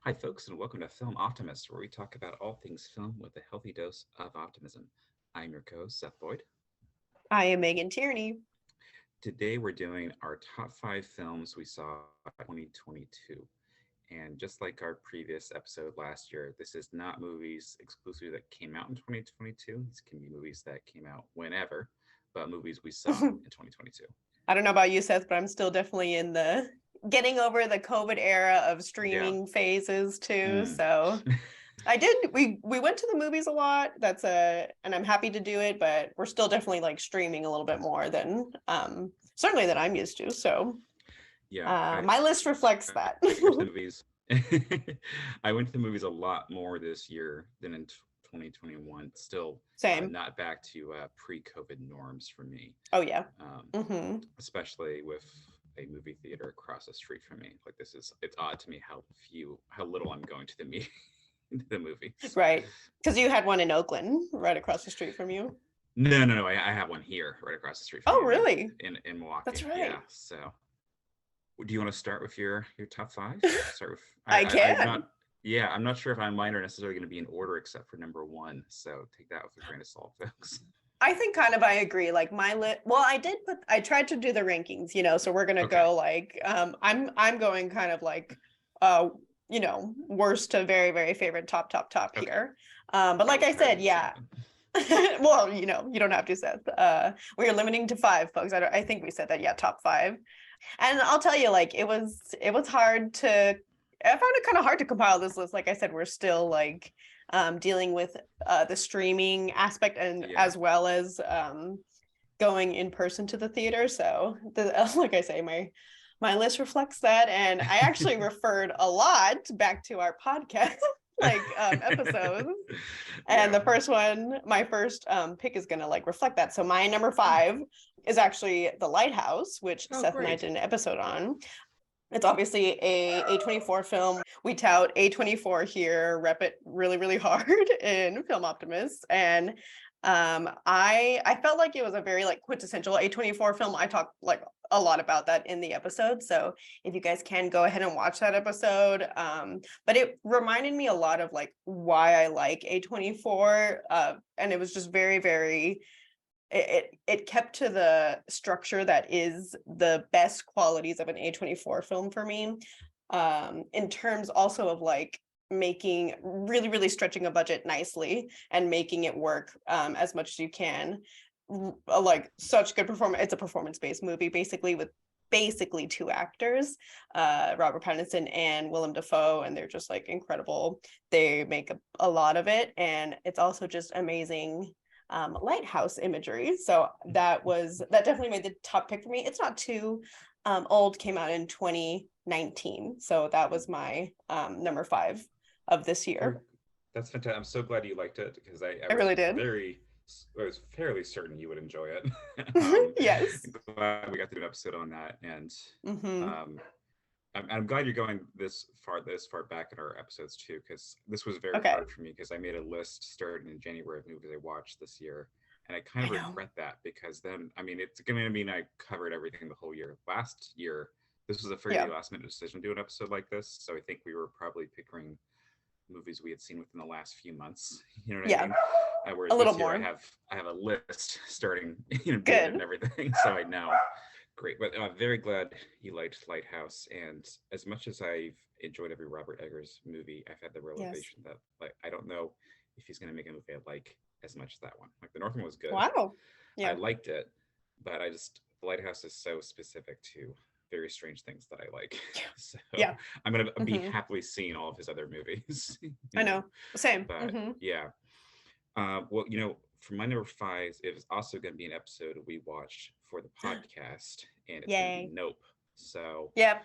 Hi, folks, and welcome to Film Optimists, where we talk about all things film with a healthy dose of optimism. I'm your co host, Seth Boyd. I am Megan Tierney. Today, we're doing our top five films we saw in 2022. And just like our previous episode last year, this is not movies exclusively that came out in 2022. These can be movies that came out whenever, but movies we saw in 2022. I don't know about you, Seth, but I'm still definitely in the getting over the COVID era of Yeah. streaming phases too. Mm. So I did we went to the movies a lot. And I'm happy to do it, but we're still definitely like streaming a little bit more than certainly than I'm used to. So Yeah. my list reflects I that. went to the movies. I went to the movies a lot more this year than in 2021. Still, Same. not back to pre-COVID norms for me, Oh yeah. um, Mm-hmm. especially with a movie theater across the street from me. Like it's odd to me how little I'm going to the movies. Right. Because you had one in Oakland right across the street from you. No. I have one here, right across the street from Oh, me really? in That's Milwaukee. Yeah. right. So, do you want to start with your top five? Start with I I'm can. not. Yeah, I'm not sure if mine are necessarily going to be in order except for number one. So take that with a grain of salt, folks. I think kind of I agree. Like my lit well, I tried to do the rankings, so we're gonna Okay. go like I'm going kind of like worst to very, very favorite top Okay. here. But I like will I try to said, do the same yeah. then. Well, you don't have to, Seth. We are limiting to five, folks. I think we said that, yeah, top five. And I'll tell you, like it was hard to I found it kind of hard to compile this list. Like I said, we're still like dealing with the streaming aspect and Yeah. as well as going in person to the theater. So like I say, my list reflects that. And I actually referred a lot back to our podcast like episodes. And Yeah. the first one, my first pick is gonna like reflect that. So my number five is actually The Lighthouse, which Oh, Seth and I great. did an episode on. It's obviously a A24 film. We tout A24 here, rep it really, really hard in Film Optimists. And I felt like it was a very like quintessential A24 film. I talked like a lot about that in the episode. So if you guys can go ahead and watch that episode. But it reminded me a lot of like why I like A24. And it was just very, very it kept to the structure that is the best qualities of an A24 film for me. In terms also of like making really, really stretching a budget nicely and making it work as much as you can. Like such good performance. It's a performance-based movie, basically with basically two actors, Robert Pattinson and Willem Dafoe, and they're just like incredible. They make a lot of it, and it's also just amazing lighthouse imagery. So that definitely made the top pick for me. It's not too old, came out in 2019. So that was my number five of this Very, year. that's fantastic. I'm so glad you liked it because I really did. I was fairly certain you would enjoy it. Yes. Glad we got to do an episode on that, and Mm-hmm. um, I'm glad you're going this far back in our episodes too, because this was very Okay. hard for me because I made a list starting in January of movies I watched this year, and I kind I of know. regret that because then I mean it's going to mean I covered everything the whole year. Last year, this was a fairly Yeah. last minute decision to do an episode like this, so I think we were probably picking movies we had seen within the last few months. You know what I Yeah. mean? Whereas A little this year more. I have a list starting dated and Good. everything, so I know. Great, but I'm very glad you liked Lighthouse. And as much as I've enjoyed every Robert Eggers movie, I've had the Yes. realization that like I don't know if he's going to make a movie I like as much as that one. Like the Northman was good, Wow. I Yeah. liked it, but the Lighthouse is so specific to very strange things that I like. So Yeah. I'm gonna be Mm-hmm. happily seeing all of his other movies, I know. Same. But Mm-hmm. yeah, well, for my number five, it was also going to be an episode we watched for the podcast, and it's going to be Yay. Nope. So Yep.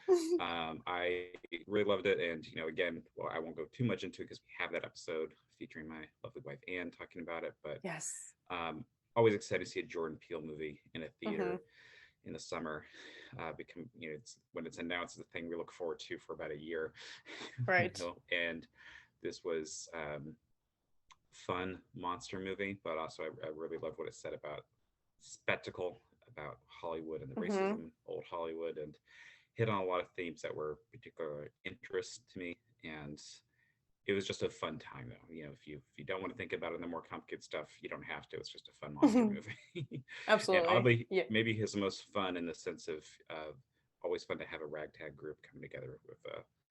I really loved it, and again, well, I won't go too much into it because we have that episode featuring my lovely wife Anne talking about it. But Yes. always excited to see a Jordan Peele movie in a Mm-hmm. theater in the summer. Become it's when it's announced, the thing we look forward to for about a year. Right. And this was fun monster movie, but also I really love what it said about spectacle, about Hollywood and the Mm-hmm. racism, old Hollywood, and hit on a lot of themes that were particular interest to me, and it was just a fun time though. If you don't want to think about it in the more complicated stuff, you don't have to. It's just a fun monster movie. And Absolutely. oddly, Yeah. maybe his most fun in the sense of always fun to have a ragtag group come together with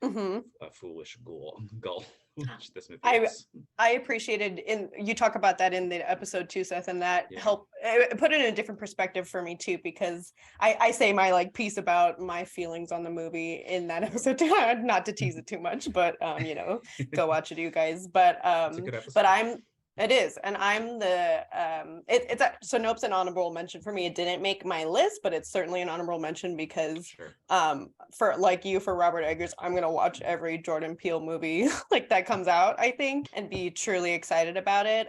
Hmm. a foolish ghoul gull, which this movie I is. I appreciated in you talk about that in the episode too, Seth, and that Yeah. helped put it in a different perspective for me too, because I say my like piece about my feelings on the movie in that episode too. Not to tease it too much, but go watch it, you guys. It's a good But episode. I'm it is, and I'm the it's a, so Nope's an honorable mention for me. It didn't make my list, but it's certainly an honorable mention because Sure. for like you, for Robert Eggers, I'm gonna watch every Jordan Peele movie like that comes out, I think, and be truly excited about it.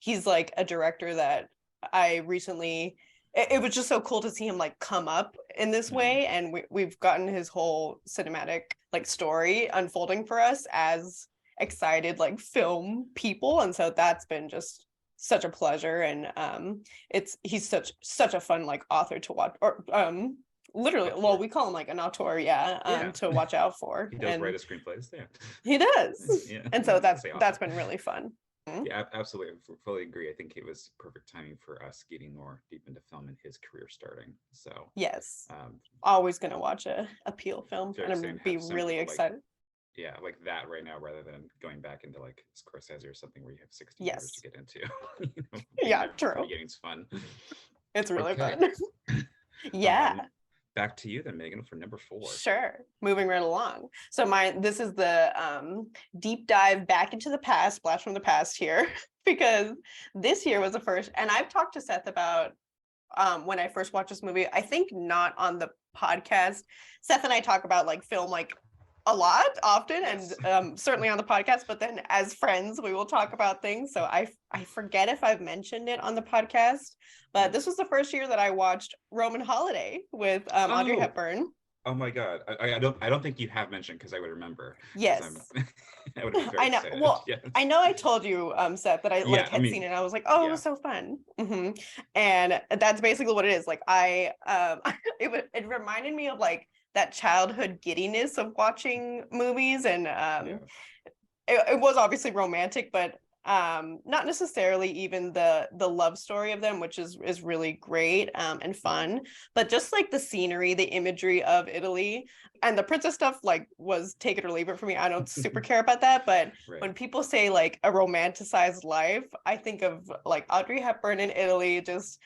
He's like a director that I recently it was just so cool to see him like come up in this Mm, way, and we've gotten his whole cinematic like story unfolding for us as excited like film people, and so that's been just such a pleasure. And it's he's such a fun like author to watch, or literally, well, auteur. we call him like an auteur, yeah, Yeah. to watch out for. He does write And his screenplays. Yeah. he does. Yeah. And so I say that's author. been really fun. Mhm. Yeah, absolutely. I fully agree. I think it was perfect timing for us getting more deep into film and his career starting. So, Yes, um, always gonna watch a Peel film, very and I'm exciting gonna to be have really somebody like, excited. yeah, like that right now, rather than going back into like Scorsese or something where you have 60 years to Yes. get into. Being Yeah, there from the true. beginning's fun. It's really Okay. fun. Yeah. Back to you then, Megan, for number 4. Sure. Moving right along. So this is the deep dive back into the past, blast from the past here, because this year was the first, and I've talked to Seth about when I first watched this movie. I think not on the podcast. Seth and I talk about like film like a lot often, and Yes. certainly on the podcast, but then as friends we will talk about things. So I forget if I've mentioned it on the podcast, but Mm. this was the first year that I watched Roman Holiday with Audrey Oh, Hepburn. oh my God. I don't think you have mentioned because I would remember because I'm Yes. I would have been very I know. excited. Well, I Yes. know I told you, Seth, that I like Yeah, I had seen mean, it. And I was like, oh, it yeah. was so fun. And that's basically what it is. Like it reminded me of like that childhood giddiness of watching movies, and Yeah. it was obviously romantic, but not necessarily even the love story of them, which is really great and Mhm. fun, but just like the scenery, the imagery of Italy, and the princess stuff like was take it or leave it for me. I don't super care about that, but Right. when people say like a romanticized life, I think of like Audrey Hepburn in Italy just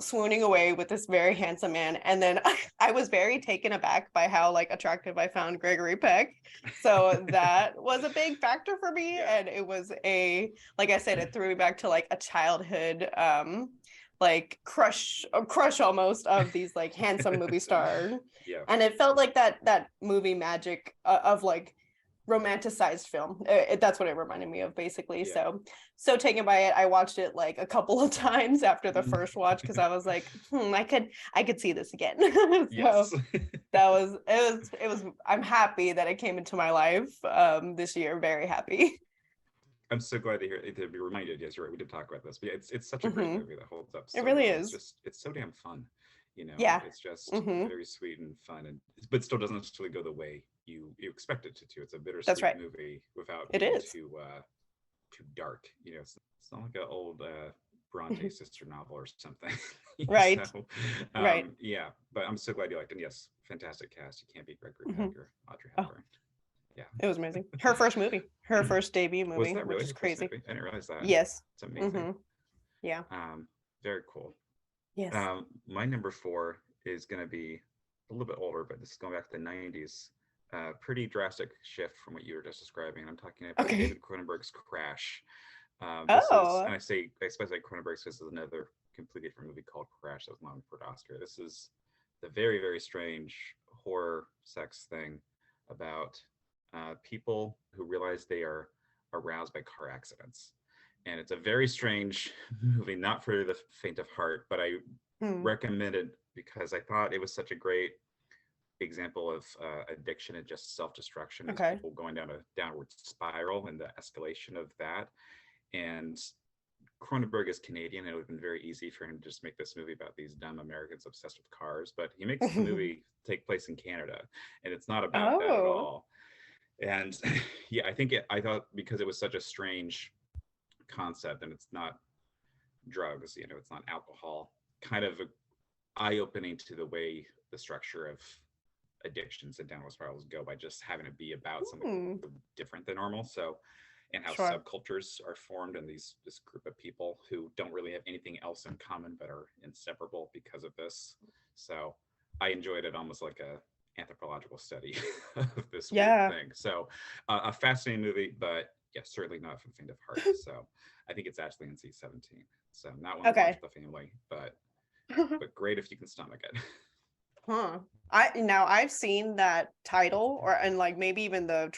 swooning away with this very handsome man. And then I was very taken aback by how like attractive I found Gregory Peck, so that was a big factor for me. Yeah. And it was like I said, it threw me back to like a childhood like crush almost of these like handsome movie stars. Yeah. And it felt like that movie magic of like romanticized film. That's what it reminded me of basically. Yeah. So taken by it. I watched it like a couple of times after the first watch because I was like, I could see this again. Yes. So it was I'm happy that it came into my life this year. Very happy. I'm so glad to be reminded. Yes, you're right. We did talk about this, but yeah, it's such a great Hmm. movie that holds up It so really well. is. It's so damn fun. Yeah. It's just Hmm. very sweet and fun, and but still doesn't necessarily go the way you expect it to. It's a That's bittersweet right. movie without It being is. too dark. It's not like an old Bronte sister novel or something. So, Right. Right. yeah. But I'm so glad you liked it. And yes, fantastic cast. You can't beat Gregory Hmm. Peck or Audrey Oh, Hepburn. Yeah. it was amazing. Her first movie, her first debut Was movie, that which really is her first crazy. movie? I didn't realize that. Yes. It's amazing. Hmm. Yeah. Very cool. Yes. My number 4 is going to be a little bit older, but this is going back to the 90s. Pretty drastic shift from what you were just describing. I'm talking about Okay. David Cronenberg's Crash. This is, Oh. and I especially like Cronenberg's, this is another completely different movie called Crash that was nominated for an Oscar. This is the very, very strange horror sex thing about people who realize they are aroused by car accidents. And it's a very strange movie, not for the faint of heart, but I Hmm. recommend it because I thought it was such a great example of addiction and just self-destruction, these Okay. people going down a downward spiral and the escalation of that. And Cronenberg is Canadian. It would have been very easy for him to just make this movie about these dumb Americans obsessed with cars, but he makes the movie take place in Canada, and it's not about that at Oh. all. And yeah, I thought because it was such a strange concept, and it's not drugs, it's not alcohol, kind of eye-opening to the way the structure of addictions and downward spirals go by just having to be about something Hmm. different than normal. So, and how Sure. subcultures are formed, and this group of people who don't really have anything else in common but are inseparable because of this. So I enjoyed it almost like a anthropological study of this weird Yeah. thing. So a fascinating movie, but yeah, certainly not for the faint of heart. So I think it's actually NC-17. So not one to watch Okay. with the family, but great if you can stomach it. Huh. I've seen that title or and like maybe even the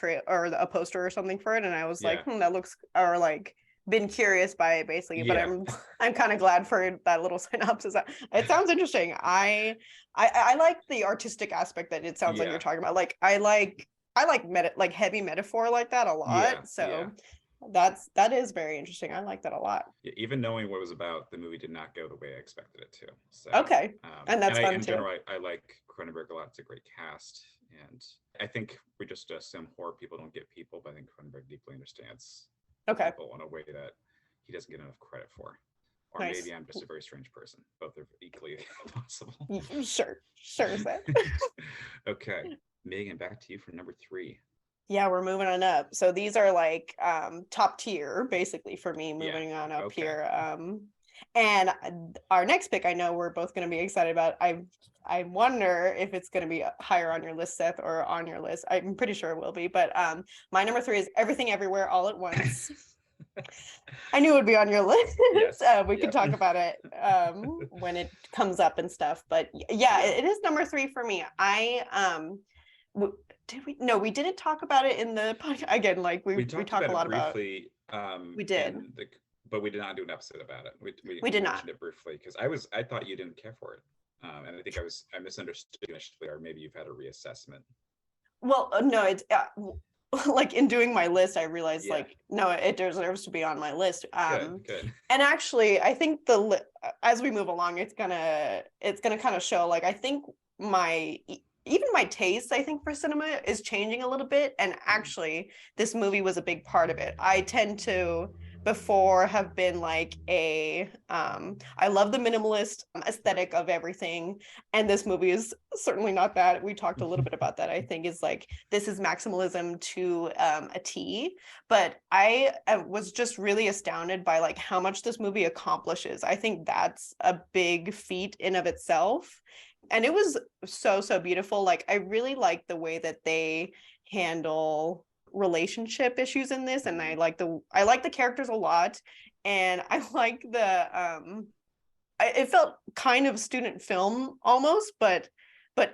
a poster or something for it, and I was Yeah, like, that looks or like been curious by it basically, but yeah, I'm kind of glad for that little synopsis. It sounds interesting. I like the artistic aspect that it sounds like you're yeah, talking about. Like I like like heavy metaphor like that a yeah, lot. yeah. So that is very interesting. I like that a lot. Yeah, even knowing what it was about, the movie did not go the way I expected it to. So, Okay. And and that's I, fun in too. general, I like Cronenberg a lot. It's a great cast, and I think we just assume horror people don't get people, but I think Cronenberg deeply understands Okay. people in a way that he doesn't get enough credit for. Or maybe Nice. I'm just a very strange person. Both are equally possible. Sure. Sure, Seth. Okay, Megan, back to you for number three. Yeah, we're moving on up. So these are like top tier basically for me Yeah. moving on up Okay. here. And our next pick I know we're both going to be excited about. I wonder if it's going to be higher on your list, Seth, or on your list. I'm pretty sure it will be, but my number 3 is Everything Everywhere All at Once. I knew it would be on your list. Yes. We could Yep. talk about it when it comes up and stuff. But yeah, Yeah. it is number 3 for me. Did we? No, we didn't talk about it in the podcast. Again, like We we talked talk about a it lot about. briefly, We did. but we did not do an episode about it. We We did not. mentioned it briefly because I thought you didn't care for it, and I think I misunderstood initially, or maybe you've had a reassessment. Well, no, it's like in doing my list, I realized Yeah. like no, it deserves to be on my list. Good. Good. And actually, I think as we move along, it's gonna kind of show. Like I think my even my taste, I think for cinema is changing a little bit. And Mm. actually, this movie was a big part of it. I tend to before have been like I love the minimalist Right. aesthetic of everything, and this movie is certainly not that. We talked a little bit about that. I think is like this is maximalism to a T, but I was just really astounded by like how much this movie accomplishes. I think that's a big feat in of itself, and it was so beautiful. Like I really like the way that they handle relationship issues in this, and Mm. I like the characters a lot, and I like the it felt kind of student film almost, but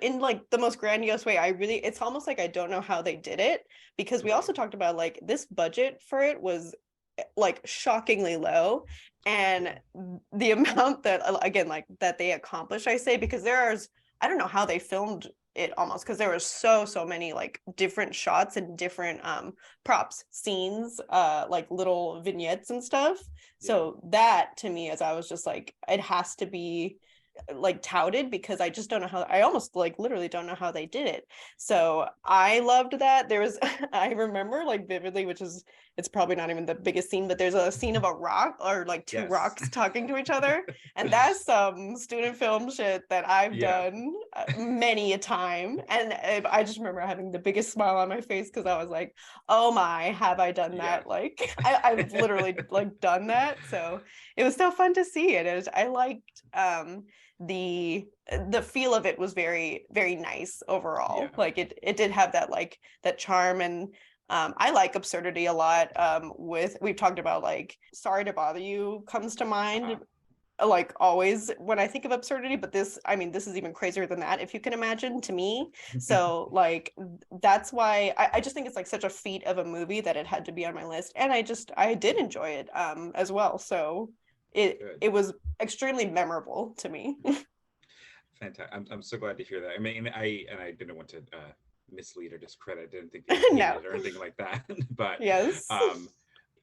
in like the most grandiose way. I really it's almost like I don't know how they did it, because we Right. also talked about like this budget for it was like shockingly low, Yeah. and the amount that again like that they accomplished, I say, because there's I don't know how they filmed it almost, because there were so many like different shots and different props, scenes, like little vignettes and stuff. Yeah. So that to me, as I was just like, it has to be like touted, because I just don't know how, I almost like literally don't know how they did it. So I loved that. There was I remember like vividly, which is it's probably not even the biggest scene, but there's a scene of a rock or like two Yes. rocks talking to each other. And that's some student film shit that I've Yeah. done many a time. And I just remember having the biggest smile on my face, because I was like, oh my, have I done Yeah. that? Like I've literally like done that. So it was so fun to see it. I liked the feel of it was very nice overall. Yeah. Like it did have that like that charm. And I like absurdity a lot. With we've talked about like Sorry to Bother You comes to mind Uh-huh. like always when I think of absurdity, but this, I mean, this is even crazier than that, if you can imagine, to me. So like that's why I just think it's like such a feat of a movie that it had to be on my list. And I did enjoy it as well. So Good. it was extremely memorable to me. Fantastic. I'm so glad to hear that. I mean, I didn't want to mislead or discredit. I didn't think that you hated No. it or anything like that. But Yes. um,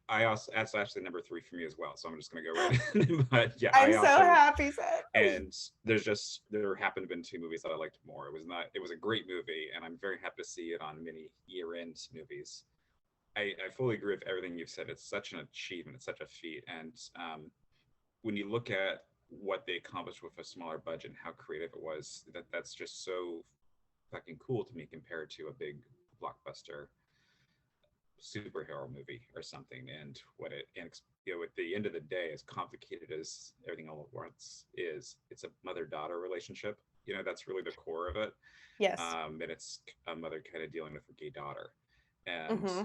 I also that's actually number three for me as well. So I'm just gonna go right in. But yeah, I'm I so also happy, Seth. and there happened to have been two movies that I liked more. It was a great movie, and I'm very happy to see it on many year-end movies. I fully agree with everything you've said. It's such an achievement, it's such a feat, and when you look at what they accomplished with a smaller budget and how creative it was, that's just so fucking cool to me compared to a big blockbuster superhero movie or something. And what it and at the end of the day, as complicated as everything all at once is, it's a mother-daughter relationship. That's really the core of it. Yes. And it's a mother kind of dealing with a gay daughter, and Mm-hmm.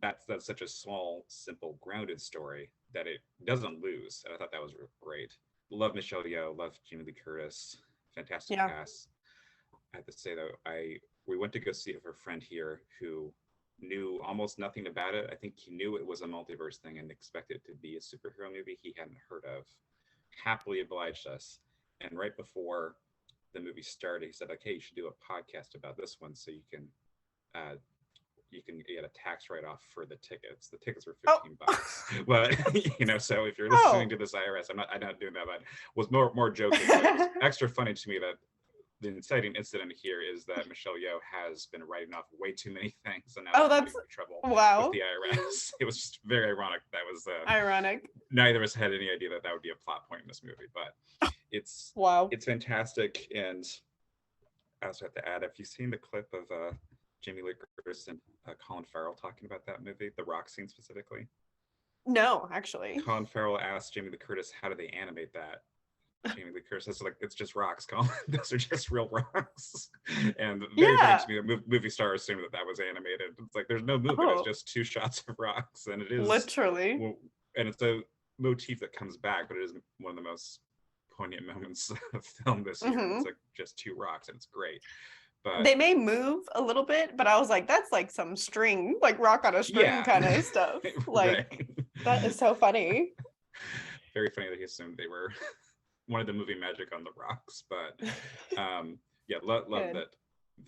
that's such a small, simple, grounded story that it doesn't lose. And I thought that was great. Love Michelle Yeoh, love Jamie Lee Curtis, fantastic Yeah. cast. I have to say though, I we went to go see it with a friend here who knew almost nothing about it. I think he knew it was a multiverse thing and expected it to be a superhero movie he hadn't heard of. Happily obliged us. And right before the movie started, he said, "Okay, you should do a podcast about this one so uh, you can get a tax write off for the tickets. The tickets were Oh. $15, but so if you're listening Oh. to this IRS, I'm not doing that, but was more joking. But it was extra funny to me that the inciting incident here is that Michelle Yeoh has been writing off way too many things, and now Oh, she's that's getting into trouble with wow. the IRS. It was just very ironic. That was Ironic. neither of us had any idea that that would be a plot point in this movie, but it's Wow. it's fantastic. And I also have to add, if you've seen the clip of Jamie Lee Curtis and Colin Farrell talking about that movie, the rock scene specifically, No, actually. Colin Farrell asked Jamie Lee Curtis, "How do they animate that?" Jamie Lee Curtis says, "Like, it's just rocks, Colin. Those are just real rocks." And very funny Yeah. to me that movie star assumed that was animated. It's like there's no movement; it's Oh, just two shots of rocks, and it is, literally. well, and it's a motif that comes back, but it is one of the most poignant moments of film this year. Hmm. It's like just two rocks, and it's great. But They may move a little bit, but I was like, that's like some string, like rock on a string yeah, kind of stuff. right. Like, that is so funny. Very funny that he assumed they were wanted the movie magic on the rocks, but yeah, love Good. that.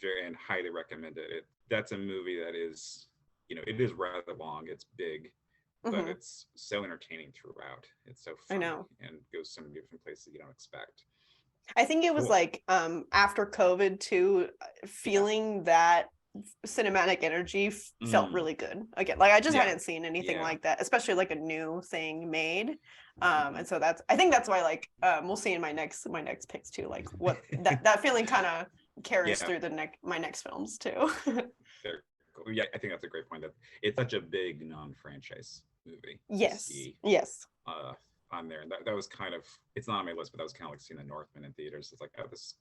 Very, and highly recommend it. That's a movie that is, it is rather long. It's big, but Hmm. it's so entertaining throughout. It's so I funny know. and goes so many different places you don't expect. I think it was Cool. like after COVID too, Yeah. feeling that cinematic energy felt Mm. really good again. Like I just Yeah. hadn't seen anything Yeah. like that, especially like a new thing made. Mm-hmm. And so I think that's why like we'll see in my next picks too, like what that feeling kind of carries Yeah. through my next films too. Very cool. Yeah, I think that's a great point. That it's such a big non-franchise movie to Yes. see Yes. uh, on there, and that was kind of, it's not on my list, but that was kind of like seeing the Northman in theaters. It's like, oh, this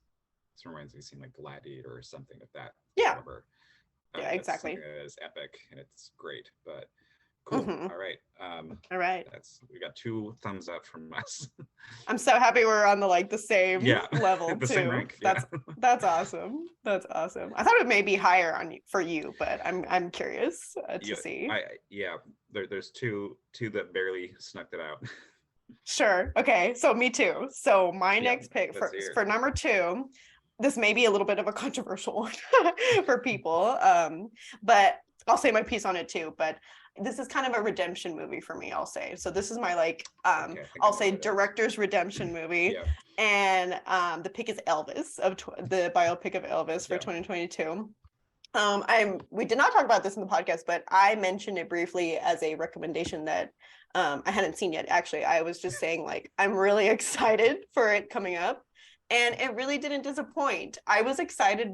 reminds me of seeing like Gladiator or something of that Yeah. caliber. Yeah, That's something exactly. that is epic and it's great. But cool. Hmm. All right. All right. We got two thumbs up from us. I'm so happy we're on the same Yeah, level the same too. rank. Yeah. That's awesome. That's awesome. I thought it may be higher for you, but I'm curious to Yeah, see. yeah. There's two that barely snuck it out. Sure. Okay. So me too. So my Yeah, next pick let's for hear. for number two, this may be a little bit of a controversial one for people, but I'll say my piece on it too. But this is kind of a redemption movie for me. I'll say so. This is my Okay, I think I I'll know say what it is. director's redemption movie, Yeah, and the pick is Elvis the biopic of Elvis for yeah. 2022. We did not talk about this in the podcast, but I mentioned it briefly as a recommendation that I hadn't seen yet. Actually, I was just saying like I'm really excited for it coming up, and it really didn't disappoint. I was excited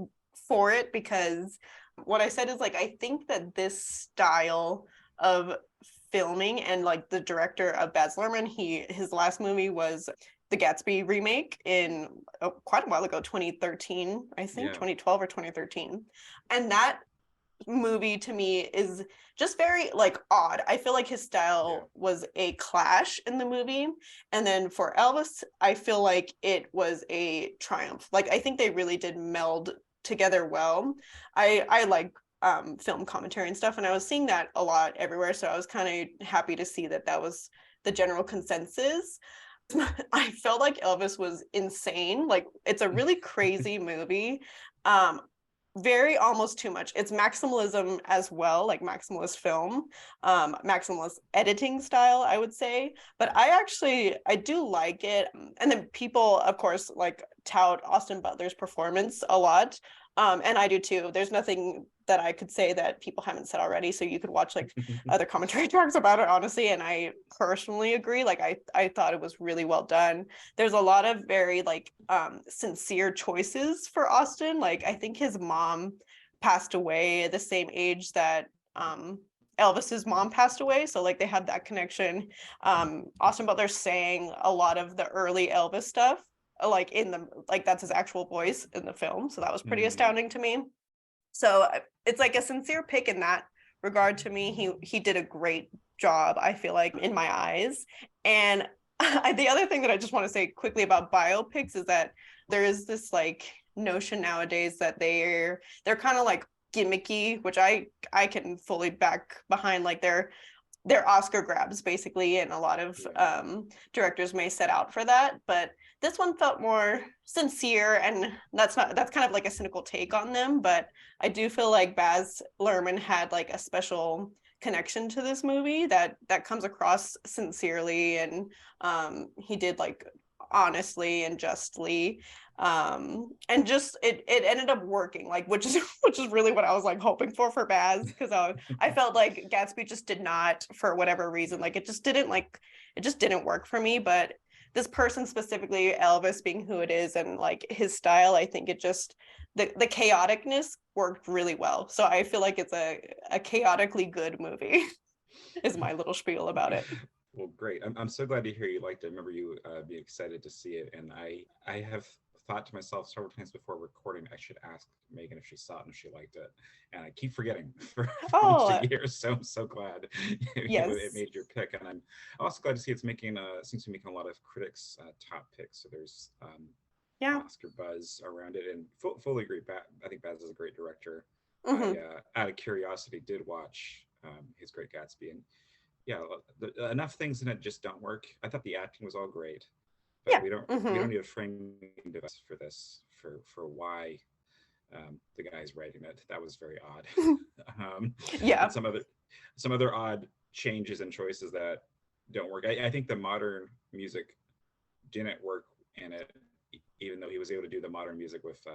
for it because what I said is like I think that this style of filming and like the director of Baz Luhrmann, his last movie was the Gatsby remake in quite a while ago, 2013, I think Yeah. 2012 or 2013. And that movie to me is just very like odd. I feel like his Yeah. style was a clash in the movie. And then for Elvis, I feel like it was a triumph. Like I think they really did meld together well. I like film commentary and stuff, and I was seeing that a lot everywhere. So I was kind of happy to see that was the general consensus. I felt like Elvis was insane. Like it's a really crazy movie. Um, very almost too much. It's maximalism as well, like maximalist film, maximalist editing style, I would say. But I do like it. And then people, of course, like tout Austin Butler's performance a lot. And I do too. There's nothing that I could say that people haven't said already. So you could watch like other commentary tracks about it, honestly. And I personally agree. Like I thought it was really well done. There's a lot of very like sincere choices for Austin. Like I think his mom passed away at the same age that Elvis's mom passed away. So like they had that connection. Austin Butler sang a lot of the early Elvis stuff, like in the like that's his actual voice in the film. So that was pretty Mm. astounding to me. So it's like a sincere pick in that regard to me. He did a great job, I feel like, in my eyes. And the other thing that I just want to say quickly about biopics is that there is this like notion nowadays that they're kind of like gimmicky, which I can fully back behind. Like they're Oscar grabs basically, and a lot of Yeah. directors may set out for that. But this one felt more sincere, and that's kind of like a cynical take on them. But I do feel like Baz Luhrmann had like a special connection to this movie that comes across sincerely, and he did like honestly and justly, and just it ended up working, like which is which is really what I was like hoping for Baz, because I felt like Gatsby just did not, for whatever reason, like it just didn't work for me. But this person specifically, Elvis being who it is and like his style, I think it just the chaoticness worked really well. So I feel like it's a chaotically good movie is my little spiel about it. Well, great. I'm so glad to hear you liked it. I remember you being excited to see it, and I have thought to myself several times before recording I should ask Megan if she saw it and if she liked it, and I keep forgetting for almost a Oh, year. So I'm so glad it yes. made your pick, and I'm also glad to see it's making seems to be making a lot of critics' top picks. So there's Yeah. Oscar buzz around it, and fully agree. I think Baz is a great director. I, Hmm. out of curiosity, did watch his Great Gatsby, and yeah, enough things in it just don't work. I thought the acting was all great, but Yeah. we don't Hmm. need a framing device for this for why the guy's writing it. That was very odd, and Yeah. some other odd changes and choices that don't work. I think the modern music didn't work in it, even though he was able to do the modern music with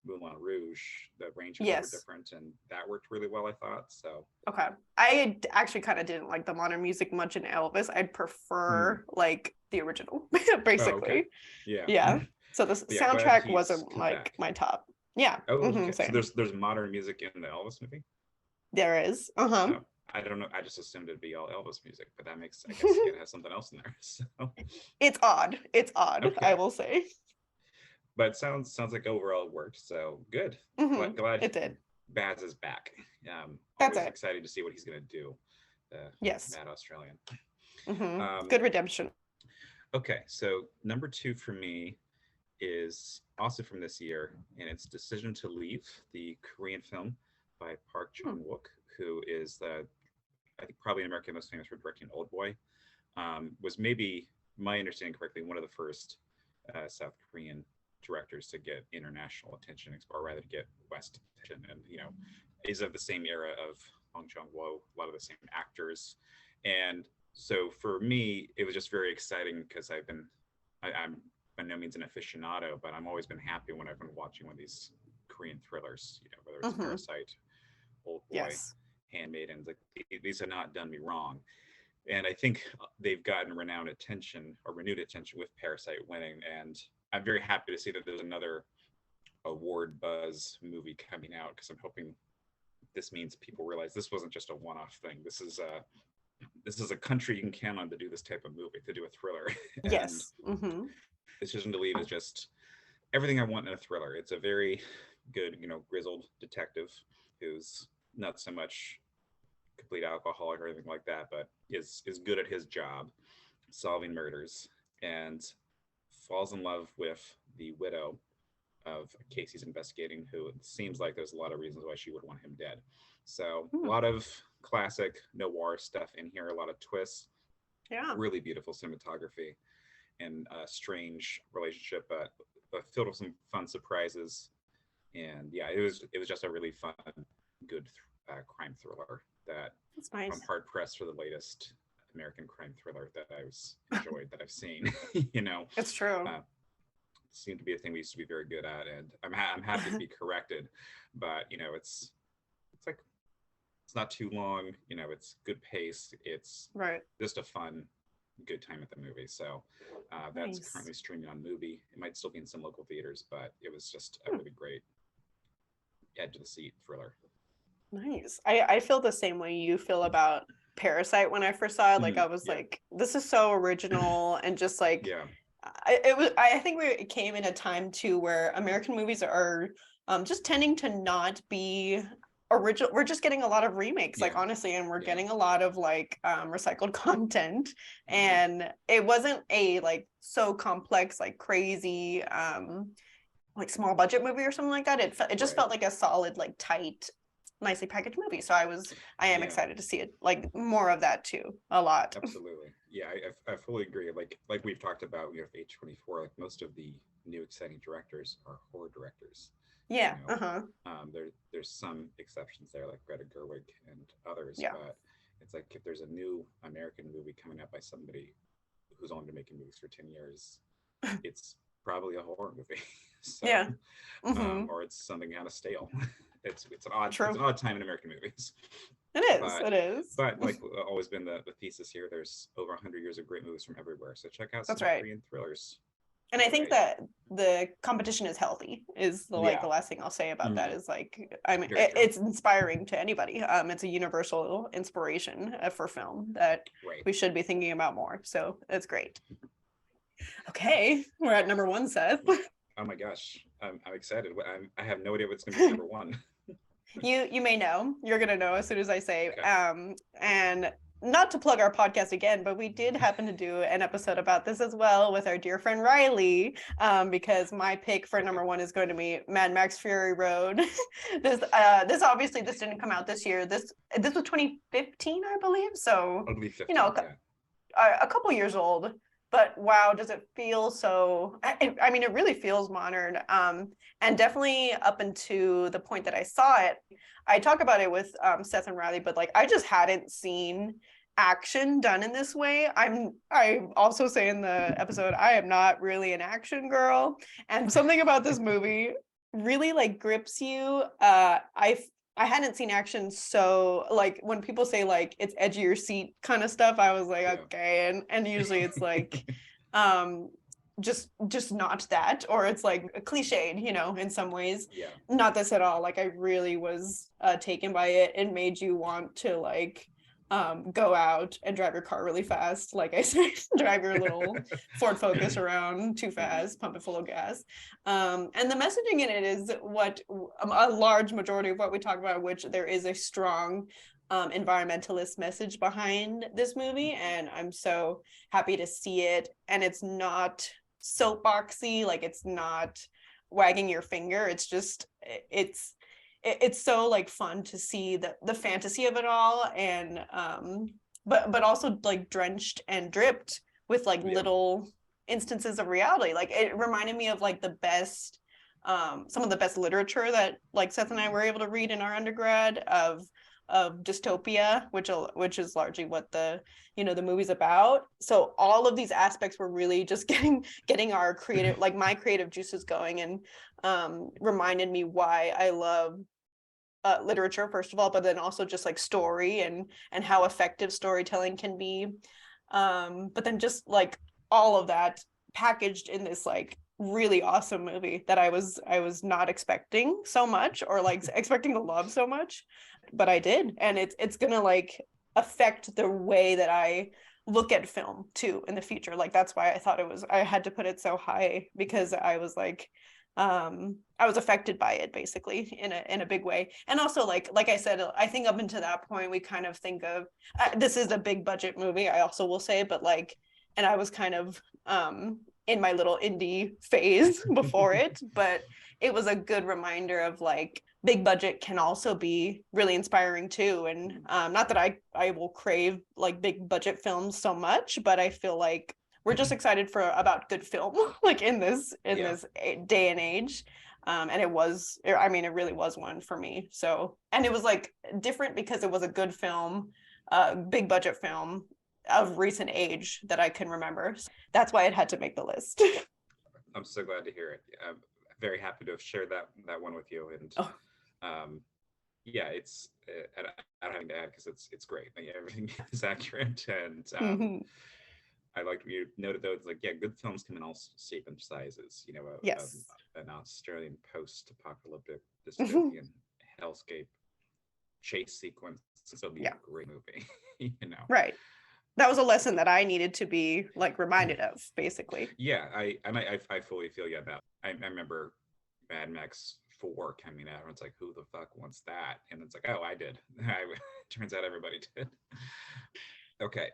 Moulin Rouge. The arrangements were Yes. different, and that worked really well. I thought so. Okay. I actually kind of didn't like the modern music much in Elvis. I'd Hmm. prefer like the original, Oh, okay. basically. Yeah. Yeah. So the But yeah, glad soundtrack he's wasn't come like back. my top. Yeah. Oh, okay. So Same. there's modern music in the Elvis movie. There is. Uh-huh. Oh, I don't know. I just assumed it'd be all Elvis music, but that makes, I guess you gotta have something else in there. So It's odd. It's odd, I okay, will say. but sounds like overall it worked. So good. Glad It did. Baz is back. That's Always it. excited to see what he's gonna do. The Yes. Mad Australian. Good Um, redemption. okay, so number two for me is also from this year, and it's Decision to Leave, the Korean film by Park Hmm. Chan Wook, who is I think probably in America most famous for directing Old Boy. Was maybe my understanding correctly one of the first South Korean directors to get international attention, or rather to get West attention, and is of the same era of Hong Chang Wo, a lot of the same actors, and so for me it was just very exciting because I'm by no means an aficionado, but I'm always been happy when I've been watching one of these Korean thrillers, whether it's Hmm. Parasite, Old Boy, Yes. Handmaidens. Like these have not done me wrong, and I think they've gotten renowned attention or renewed attention with Parasite winning. And I'm very happy to see that there's another award buzz movie coming out because I'm hoping this means people realize this wasn't just a one-off thing. This is a country you can count on to do this type of movie, to do a thriller, and Yes. Hmm. Decision to Leave is just everything I want in a thriller. It's a very good, grizzled detective who's not so much complete alcoholic or anything like that, but is good at his job, solving murders, and falls in love with the widow of a case he's investigating, who it seems like there's a lot of reasons why she would want him dead. So a Hmm. lot of classic noir stuff in here, a lot of twists, Yeah. really beautiful cinematography, and a strange relationship, but filled with some fun surprises. And yeah, it was just a really fun, good crime thriller that That's I'm nice. hard pressed for the latest American crime thriller that I was enjoyed that I've seen. you know, It's true. uh, seemed to be a thing we used to be very good at, and I'm happy to be corrected. But it's like it's not too long. It's good pace. It's Right. just a fun, good time at the movie. So that's Nice. currently streaming on Movie. It might still be in some local theaters, but it was just a Hmm. really great edge of the seat thriller. Nice. I feel the same way you feel about Parasite when I first saw it. Like I was Yeah, like, this is so original and just like yeah, I think it came in a time too where American movies are just tending to not be original. We're just getting a lot of remakes, like yeah, honestly, and we're yeah. getting a lot of like recycled content. Hmm. And it wasn't a like so complex, like crazy like small budget movie or something like that. It just Right. felt like a solid, like tight, nicely packaged movie. So I am Yeah. excited to see it, like more of that too, a lot. Absolutely. Yeah, I fully agree. Like we've talked about, H24. Like most of the new exciting directors are horror directors. You Yeah. know, Uh-huh. there's some exceptions there, like Greta Gerwig and others, Yeah. but it's like if there's a new American movie coming out by somebody who's only been making movies for 10 years, it's probably a horror movie. so, Yeah. Mm-hmm. or it's something kind of stale. It's True. an odd time in American movies. It is. But It is. like always been the thesis here. There's over 100 years of great movies from everywhere. So check out That's some right. Korean thrillers And I think today. that the competition is healthy is the Yeah, last thing I'll say about that mm, is like I mean very true. it's inspiring to anybody. It's a universal inspiration for film that Right. we should be thinking about more. So it's great. Okay, we're at number one, Seth. Oh my gosh, I'm excited. I have no idea what's going to be number one. You may know. You're gonna know as soon as I say. Okay. And not to plug our podcast again, but we did happen to do an episode about this as well with our dear friend Riley. Because my pick for Okay. number one is going to be Mad Max Fury Road. This obviously this didn't come out this year. This was 2015, I believe. So I believe you know, 15. Yeah. a couple years old, but wow, does it feel so? I mean, it really feels modern. And definitely up into the point that I saw it, I talk about it with Seth and Riley, but like I just hadn't seen action done in this way. I also say in the episode I am not really an action girl, and something about this movie really like grips you. I hadn't seen action so like when people say like it's edge of your seat kind of stuff, I was like, Yeah. okay. And usually it's like um just not that, or it's like cliched, in some ways. yeah. Not this at all. Like I really was taken by it. It made you want to like go out and drive your car really fast. Like I said, drive your little Ford Focus around too Mhm. fast, pump it full of gas. And the messaging in it is what a large majority of what we talk about, which there is a strong environmentalist message behind this movie. And I'm so happy to see it. And it's not soapboxy, like it's not wagging your finger. It's just, it's so like fun to see the fantasy of it all, and but also like drenched and dripped with like Yeah. little instances of reality. Like it reminded me of like the best some of the best literature that like Seth and I were able to read in our undergrad of dystopia, which is largely what the movie's about. So all of these aspects were really just getting our creative, like my creative juices going, and reminded me why I love literature first of all, but then also just like story and how effective storytelling can be. But then just like all of that packaged in this like really awesome movie that I was not expecting so much, or like expecting to love so much, but I did. And it's gonna like affect the way that I look at film too in the future. Like that's why I thought I had to put it so high, because I was like I was affected by it basically in a big way. And also like I said, I think up until that point we kind of think of this is a big budget movie, I also will say, but like, and I was kind of in my little indie phase before it, but it was a good reminder of like big budget can also be really inspiring too. And not that I will crave like big budget films so much, but I feel like we're just excited for about good film like in this Yeah. day and age. And it was, I mean, it really was one for me. So, and it was like different because it was a good film, big budget film of recent age that I can remember. That's why it had to make the list. I'm so glad to hear it. I'm very happy to have shared that one with you. And Oh. um, yeah, it's I don't have anything to add because it's great. Like, everything is accurate, and Mhm. I like you noted though. It's like, yeah, good films come in all shape and sizes. You know, Yes. an Australian post-apocalyptic dystopian hellscape chase sequence can still be a Yeah. great movie. You know. Right. That was a lesson that I needed to be like reminded of, basically. Yeah, I fully feel you about. I remember Mad Max 4 coming out, and it's like, who the fuck wants that? And it's like, oh, I did. Turns out everybody did. Okay,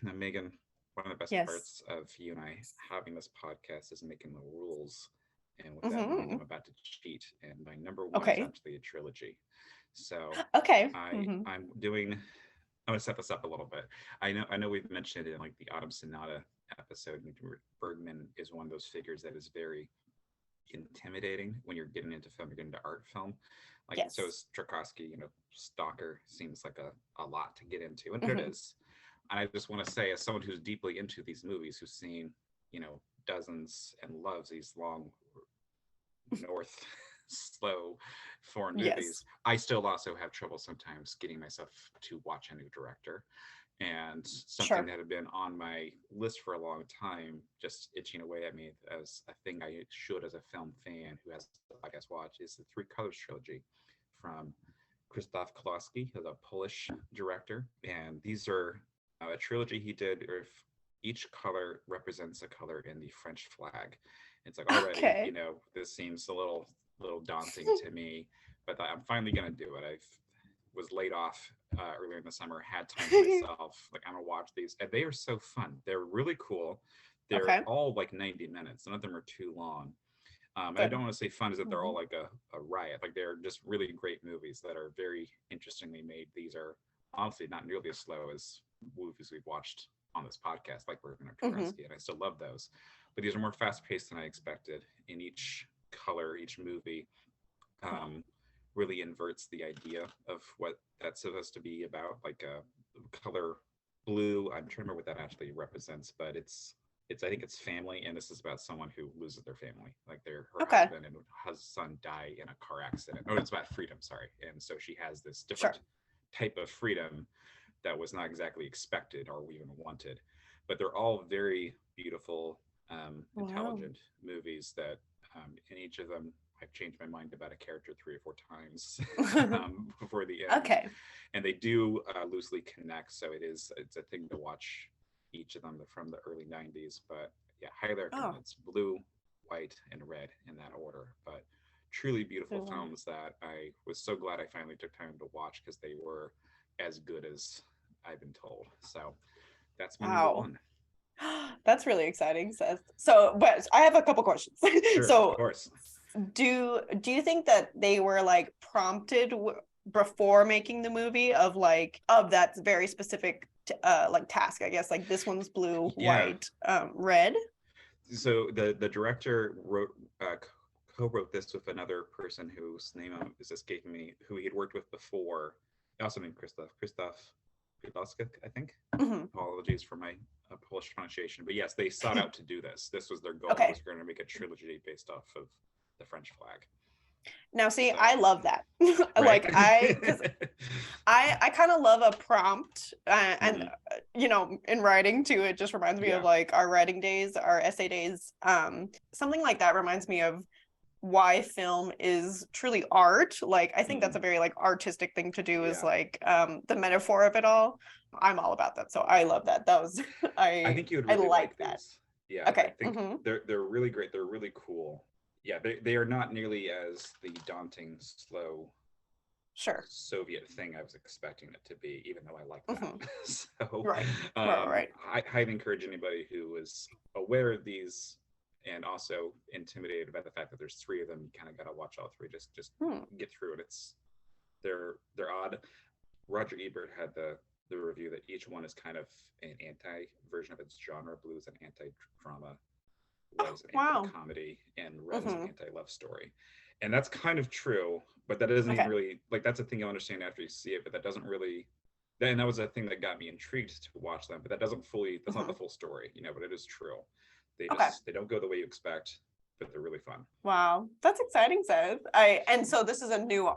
now Megan, one of the best Yes. parts of you and I having this podcast is making the rules. And with that in mind, I'm Hmm. about to cheat. And my number one is Okay. actually a trilogy. So Okay. I Hmm. I'm doing. I'm gonna set this up a little bit. I know we've mentioned it in like the Autumn Sonata episode. Bergman is one of those figures that is very intimidating when you're getting into film, you're getting into art film. Like, so Yes. is Tarkovsky. Stalker seems like a lot to get into, and it Hmm. is. And I just want to say, as someone who's deeply into these movies, who's seen, dozens and loves these long north slow foreign Yes. movies, I still also have trouble sometimes getting myself to watch a new director. And something Sure. that had been on my list for a long time, just itching away at me as a thing I should, as a film fan who has a podcast watch, is the Three Colors trilogy from Krzysztof Kowalski, who's a Polish director. And these are a trilogy he did, or if each color represents a color in the French flag. It's like, already, Okay. this seems a little daunting to me, but I'm finally gonna do it. I was laid off earlier in the summer, had time to myself. Like, I'm gonna watch these, and they are so fun. They're really cool. They're Okay. all like 90 minutes. None of them are too long. And I Good. don't want to say fun as if they're Hmm. all like a riot. Like, they're just really great movies that are very interestingly made. These are honestly not nearly as slow as movies we've watched on this podcast, like Bergman or Hmm. Tarkovsky, and I still love those. But these are more fast paced than I expected. In each color, each movie Oh. um, really inverts the idea of what that's supposed to be about. Like a color blue, I'm trying to remember what that actually represents, but it's I think it's family, and this is about someone who loses their family, like her Okay. husband and son die in a car accident. Oh, it's about freedom, sorry. And so she has this different Sure. type of freedom that was not exactly expected or even wanted. But they're all very beautiful, Wow. intelligent movies that, in each of them, I've changed my mind about a character 3 or 4 times before the end, Okay. and they do loosely connect. So it's a thing to watch each of them from the early '90s. But yeah, highly recommend. Oh. It's blue, white, and red in that order. But truly beautiful Blue one. films that I was so glad I finally took time to watch because they were as good as I've been told. So that's my number Wow. one. That's really exciting, Seth. So, but I have a couple questions. Sure, of So, course. do you think that they were like prompted before making the movie of like of that very specific like task? I guess like this one's blue, Yeah. white, red. So the director co-wrote this with another person whose name is escaping me, who he had worked with before. Also named Krzysztof Kwiatkowski, I think. Hmm. Apologies for my Polish pronunciation, but yes, they sought out to do this. This was their goal. Was Okay. going to make a trilogy based off of the French flag. Now, see, I So, love that. right. Like because I kind of love a prompt and Hmm. in writing too, it just reminds me of Yeah. like our writing days, our essay days. Something like that reminds me of why film is truly art. Like I think that's Hmm. a very like artistic thing to do is Yeah. like the metaphor of it all. I'm all about that. So I love that. That was I I think you would I really like like that. these. Yeah, I Okay. think Hmm. they're really great. They're really cool. Yeah, they are not nearly as the daunting, slow Sure. Soviet thing I was expecting it to be, even though I like that. Hmm. So Right. Right. Right. I highly encourage anybody who is aware of these and also intimidated by the fact that there's three of them. You kind of got to watch all three. Just Hmm. get through it. They're odd. Roger Ebert had the review that each one is kind of an anti version of its genre. Blue is an anti drama, white Oh, is an anti wow. comedy, and red is an Hmm. anti love story. And that's kind of true, but that doesn't even Okay. really like that's a thing you'll understand after you see it, but that doesn't really and that was a thing that got me intrigued to watch them, but that doesn't fully that's not the Mhm. full story, but it is true. Okay. They don't go the way you expect, but they're really fun. Wow, that's exciting, Seth. And so this is a new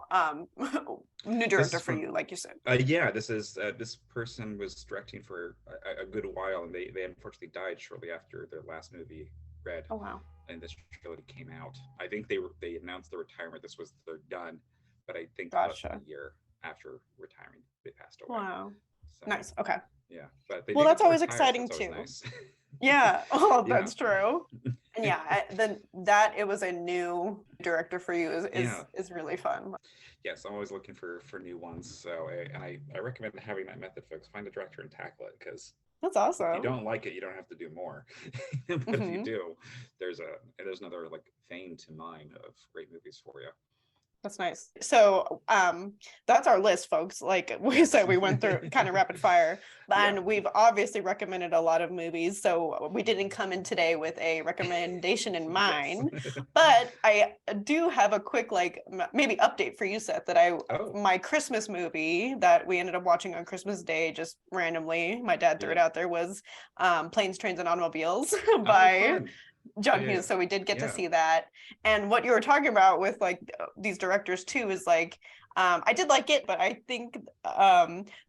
new This director is for from you, like you said. yeah, this person was directing for a good while, and they unfortunately died shortly after their last movie, Red, Oh wow. and this trilogy came out. I think they announced their retirement. This was they're done, but I think less than Gotcha. a year after retiring, they passed away. Wow. So Nice. Okay. yeah, but they Well, did get that's to always retire, so exciting that's always too. nice. Yeah. Oh, Yeah, that's true. And yeah, then that it was a new director for you yeah, is really fun. yes. I'm always looking for new ones. So I recommend having that method, folks. Find a director and tackle it because That's if you awesome. don't like it, you don't have to do more. But if you Hmm. do, there's another like vein to mine of great movies for you. That's nice. So, that's our list, folks. Like we Yes. said, we went through kind of rapid fire, Yeah. and we've obviously recommended a lot of movies. So we didn't come in today with a recommendation in Yes. mind, but I do have a quick like maybe update for you, Seth. That I Oh, my Christmas movie that we ended up watching on Christmas Day just randomly. My dad threw it yeah. out there was Planes, Trains, and Automobiles Oh, by fun. John Yeah. Hughes. So we did get to Yeah. see that. And what you were talking about with like these directors too is like I did like it, but I think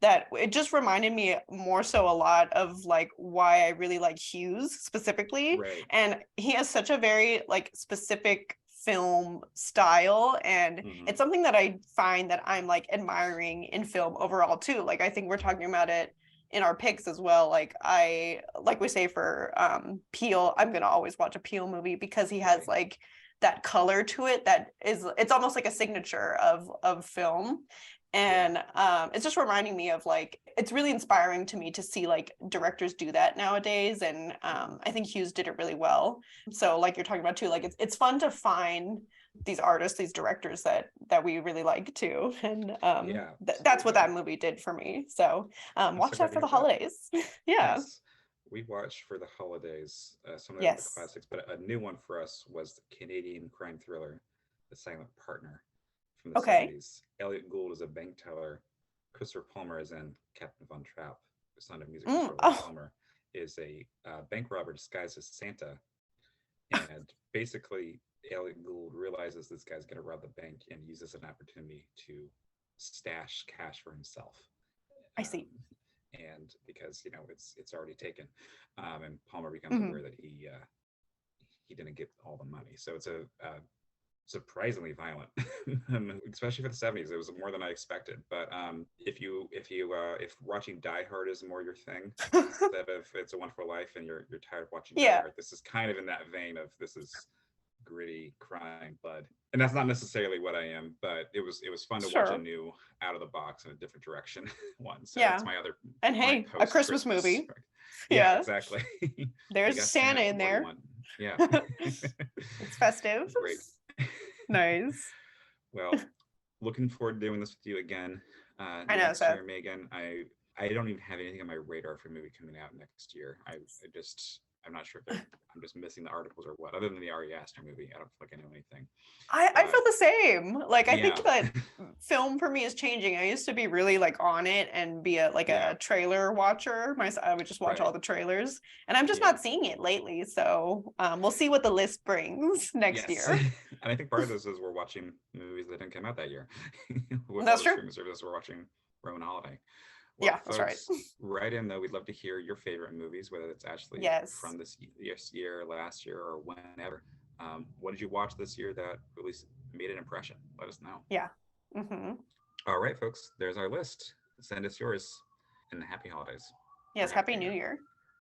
that it just reminded me more so a lot of like why I really like Hughes specifically. Right. And he has such a very like specific film style, and Hmm. it's something that I find that I'm like admiring in film overall too. Like I think we're talking about it in our picks as well. Like I like we say for Peele, I'm gonna always watch a Peele movie because he has Right. like that color to it that is it's almost like a signature of film. Yeah. And it's just reminding me of like it's really inspiring to me to see like directors do that nowadays. And I think Hughes did it really well. So like you're talking about too, like it's fun to find these artists, these directors that we really like too. And Yeah. that's what Absolutely. that movie did for me. So I'm so watch glad that to for the hear that. holidays. Yeah. Yes. We watched for the holidays some of the Yes. classics, but a new one for us was the Canadian crime thriller, The Silent Partner from the Okay. 70s. Elliot Gould is a bank teller. Christopher Palmer is in Captain Von Trapp, the son of music Mm, controller oh, Palmer, is a bank robber disguised as Santa. And basically, Elliot Gould realizes this guy's going to rob the bank and uses an opportunity to stash cash for himself. I Um, see. and because it's already taken, and Palmer becomes Hmm. aware that he didn't get all the money. So it's a surprisingly violent, especially for the 70s. It was more than I expected. But if watching Die Hard is more your thing instead of It's a Wonderful Life, and you're tired of watching Die Yeah, Hard, this is kind of in that vein of this is gritty crime, blood, and that's not necessarily what I am. But it was fun to watch a sure. new out of the box in a different direction one. So that's Yeah. And my hey, a post Christmas Christmas. movie. Yeah, Yeah. exactly. We There's got Santa Santa. in What more do you there. want? Yeah. It's festive. Great. Nice. Well, looking forward to doing this with you again I know, next Seth. year, Megan. I don't even have anything on my radar for a movie coming out next year. I'm not sure if I'm just missing the articles or what. Other than the Ari Aster movie, I don't feel like I know anything. I But feel the same. Like I think yeah, that film for me is changing. I used to be really like on it and be a like yeah, a trailer watcher. I would just watch right, all the trailers, and I'm just yeah, not seeing it lately. So we'll see what the list brings next yes. year. And I think part of this is we're watching movies that didn't come out that year with all That's the true. streaming services we're watching. Roman Holiday. Well, Yeah, that's right. folks, write in though. We'd love to hear your favorite movies, whether it's actually Yes. from this year, last year, or whenever. What did you watch this year that really made an impression? Let us know. Yeah. Hmm. All right, folks, there's our list. Send us yours, and happy holidays or Yes. happy Happy New New Year. Year.